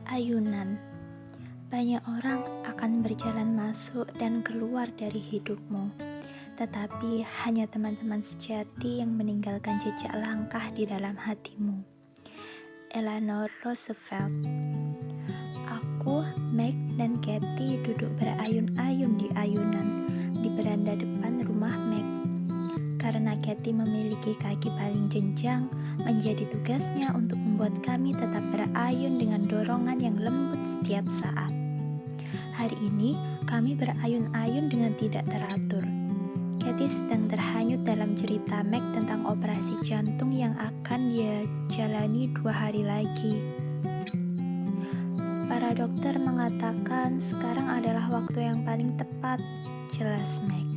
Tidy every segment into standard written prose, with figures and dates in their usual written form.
Ayunan. Banyak orang akan berjalan masuk dan keluar dari hidupmu, tetapi hanya teman-teman sejati yang meninggalkan jejak langkah di dalam hatimu. Eleanor Roosevelt. Aku, Meg, dan Kathy duduk berayun-ayun di ayunan di beranda depan rumah Meg. Karena Kathy memiliki kaki paling jenjang, menjadi tugasnya untuk membuat kami tetap berayun dengan dorongan yang lembut setiap saat. Hari ini, kami berayun-ayun dengan tidak teratur. Kathy sedang terhanyut dalam cerita Meg tentang operasi jantung yang akan dia jalani 2 hari lagi. Para dokter mengatakan sekarang adalah waktu yang paling tepat, jelas Meg.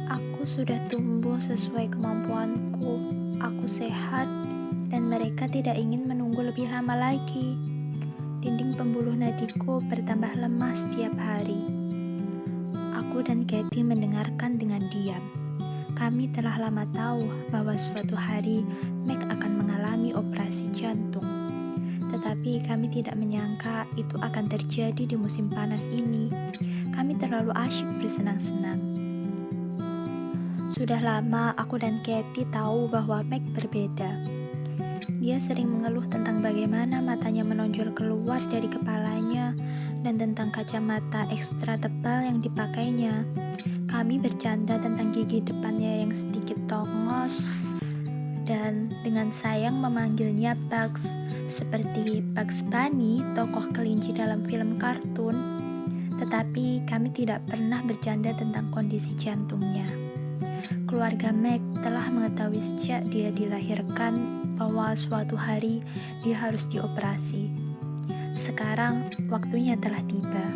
Aku sudah tumbuh sesuai kemampuanku, aku sehat, dan mereka tidak ingin menunggu lebih lama lagi. Dinding pembuluh nadiku bertambah lemah setiap hari. Aku dan Kathy mendengarkan dengan diam. Kami telah lama tahu bahwa suatu hari Meg akan mengalami operasi jantung. Tetapi kami tidak menyangka itu akan terjadi di musim panas ini. Kami terlalu asyik bersenang-senang. Sudah lama aku dan Kathy tahu bahwa Meg berbeda. Dia sering mengeluh tentang bagaimana matanya menonjol keluar dari kepalanya dan tentang kacamata ekstra tebal yang dipakainya. Kami bercanda tentang gigi depannya yang sedikit tongos dan dengan sayang memanggilnya Bugs, seperti Bugs Bunny, tokoh kelinci dalam film kartun. Tetapi kami tidak pernah bercanda tentang kondisi jantungnya. Keluarga Meg telah mengetahui sejak dia dilahirkan bahwa suatu hari dia harus dioperasi. Sekarang waktunya telah tiba.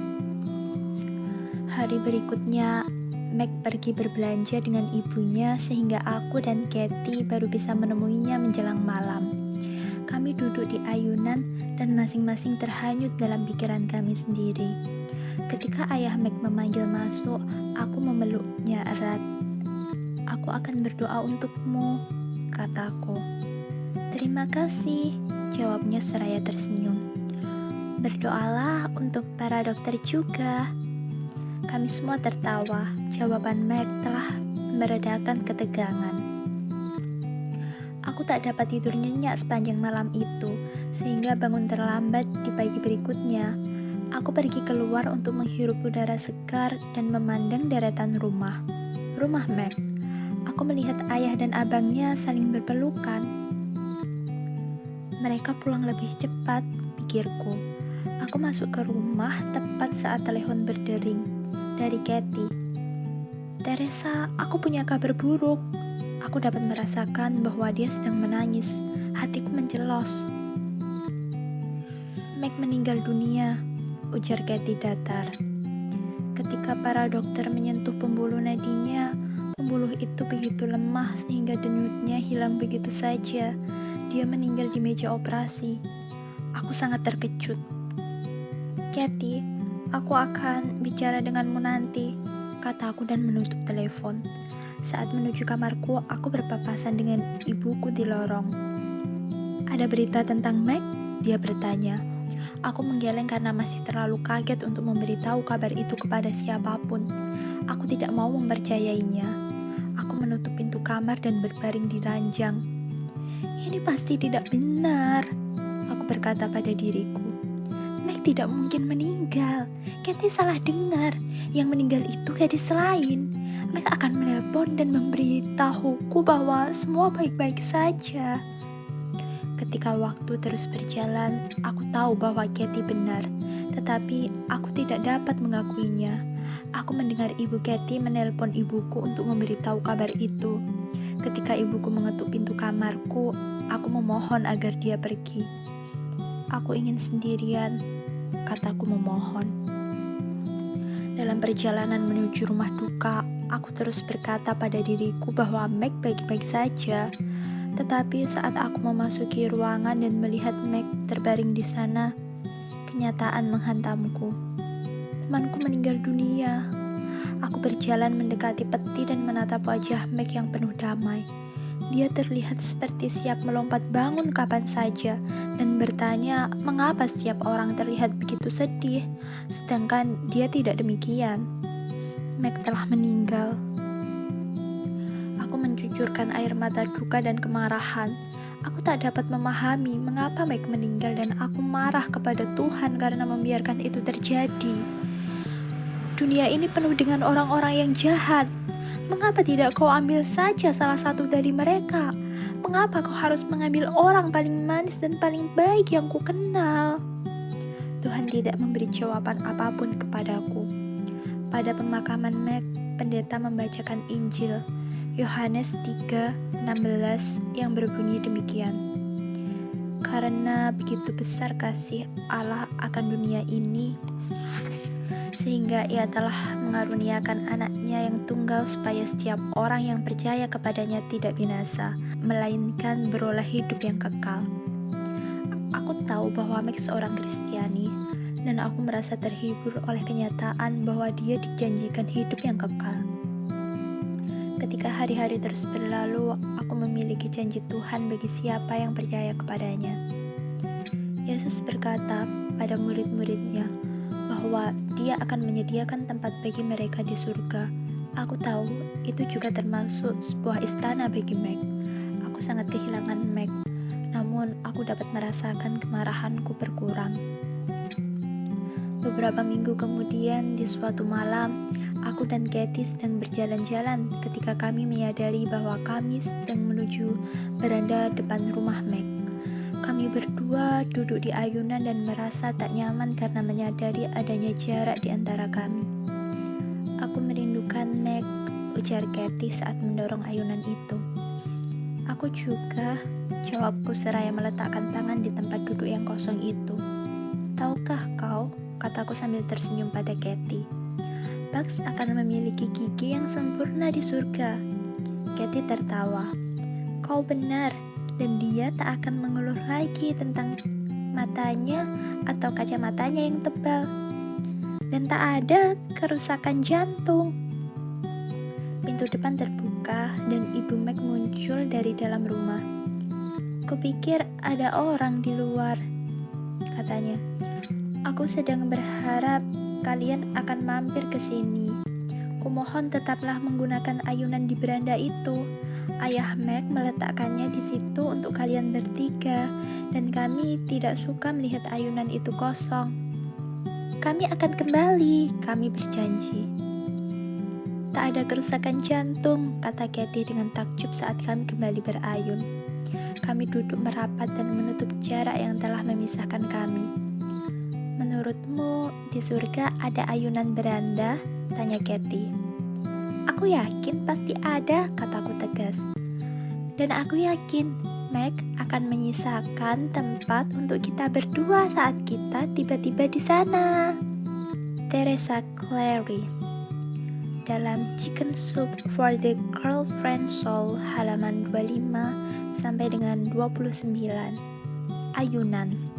Hari berikutnya, Meg pergi berbelanja dengan ibunya sehingga aku dan Kathy baru bisa menemuinya menjelang malam. Kami duduk di ayunan dan masing-masing terhanyut dalam pikiran kami sendiri. Ketika ayah Meg memanggil masuk, aku memeluknya erat. Aku akan berdoa untukmu, kataku. Terima kasih, jawabnya seraya tersenyum. Berdoalah untuk para dokter juga. Kami semua tertawa. Jawaban Meg telah meredakan ketegangan. Aku tak dapat tidur nyenyak sepanjang malam itu, sehingga bangun terlambat di pagi berikutnya. Aku pergi keluar untuk menghirup udara segar dan memandang deretan rumah. Rumah Meg. Aku melihat ayah dan abangnya saling berpelukan. Mereka pulang lebih cepat, pikirku. Aku masuk ke rumah tepat saat telepon berdering dari Kathy. Teresa, aku punya kabar buruk. Aku dapat merasakan bahwa dia sedang menangis. Hatiku mencelos. Meg meninggal dunia, ujar Kathy datar. Ketika para dokter menyentuh pembuluh nadinya, pembuluh itu begitu lemah sehingga denyutnya hilang begitu saja. Dia meninggal di meja operasi. Aku sangat terkejut. Kathy, aku akan bicara denganmu nanti, kataku dan menutup telepon. Saat menuju kamarku, aku berpapasan dengan ibuku di lorong. Ada berita tentang Meg? Dia bertanya. Aku menggeleng karena masih terlalu kaget untuk memberitahu kabar itu kepada siapapun. Aku tidak mau mempercayainya. Aku menutup pintu kamar dan berbaring di ranjang. Ini pasti tidak benar, aku berkata pada diriku. Meg tidak mungkin meninggal. Kathy salah dengar. Yang meninggal itu gadis lain. Meg akan menelpon dan memberitahuku bahwa semua baik-baik saja. Ketika waktu terus berjalan, aku tahu bahwa Kathy benar, tetapi aku tidak dapat mengakuinya. Aku mendengar ibu Kathy menelpon ibuku untuk memberitahu kabar itu. Ketika ibuku mengetuk pintu kamarku, aku memohon agar dia pergi. Aku ingin sendirian, kataku memohon. Dalam perjalanan menuju rumah duka, aku terus berkata pada diriku bahwa Meg baik-baik saja. Tetapi saat aku memasuki ruangan dan melihat Meg terbaring di sana, kenyataan menghantamku. Temanku meninggal dunia. Aku berjalan mendekati peti dan menatap wajah Meg yang penuh damai. Dia terlihat seperti siap melompat bangun kapan saja dan bertanya mengapa setiap orang terlihat begitu sedih, sedangkan dia tidak demikian. Meg telah meninggal. Aku mencucurkan air mata duka dan kemarahan. Aku tak dapat memahami mengapa Meg meninggal dan aku marah kepada Tuhan karena membiarkan itu terjadi. Dunia ini penuh dengan orang-orang yang jahat. Mengapa tidak kau ambil saja salah satu dari mereka? Mengapa kau harus mengambil orang paling manis dan paling baik yang ku kenal? Tuhan tidak memberi jawaban apapun kepadaku. Pada pemakaman Meg, pendeta membacakan Injil Yohanes 3:16 yang berbunyi demikian. Karena begitu besar kasih Allah akan dunia ini, sehingga ia telah mengaruniakan anaknya yang tunggal supaya setiap orang yang percaya kepadanya tidak binasa, melainkan beroleh hidup yang kekal. Aku tahu bahwa Meg seorang Kristiani, dan aku merasa terhibur oleh kenyataan bahwa dia dijanjikan hidup yang kekal. Ketika hari-hari terus berlalu, aku memiliki janji Tuhan bagi siapa yang percaya kepadanya. Yesus berkata pada murid-muridnya bahwa Dia akan menyediakan tempat bagi mereka di surga. Aku tahu itu juga termasuk sebuah istana bagi Meg. Aku sangat kehilangan Meg, namun aku dapat merasakan kemarahanku berkurang. Beberapa minggu kemudian, di suatu malam, aku dan Katie sedang berjalan-jalan ketika kami menyadari bahwa kami sedang menuju beranda depan rumah Meg. Kami berdua duduk di ayunan dan merasa tak nyaman karena menyadari adanya jarak di antara kami. Aku merindukan Meg, ujar Katie saat mendorong ayunan itu. Aku juga, jawabku seraya meletakkan tangan di tempat duduk yang kosong itu. Tahukah kau, kataku sambil tersenyum pada Katie, Bugs akan memiliki gigi yang sempurna di surga. Katie tertawa. Kau benar, dan dia tak akan mengeluh lagi tentang matanya atau kacamatanya yang tebal. Dan tak ada kerusakan jantung. Pintu depan terbuka dan Ibu Meg muncul dari dalam rumah. Kupikir ada orang di luar, katanya. Aku sedang berharap kalian akan mampir ke sini. Kumohon tetaplah menggunakan ayunan di beranda itu. Ayah Meg meletakkannya di situ untuk kalian bertiga, dan kami tidak suka melihat ayunan itu kosong. Kami akan kembali, kami berjanji. Tak ada kerusakan jantung, kata Katie dengan takjub saat kami kembali berayun. Kami duduk merapat dan menutup jarak yang telah memisahkan kami. Menurutmu di surga ada ayunan beranda? Tanya Katie. Aku yakin pasti ada, kataku tegas. Dan aku yakin Meg akan menyisakan tempat untuk kita berdua saat kita tiba-tiba di sana. Teresa Clary dalam Chicken Soup for the Girlfriend Soul halaman 25 sampai dengan 29. Ayunan.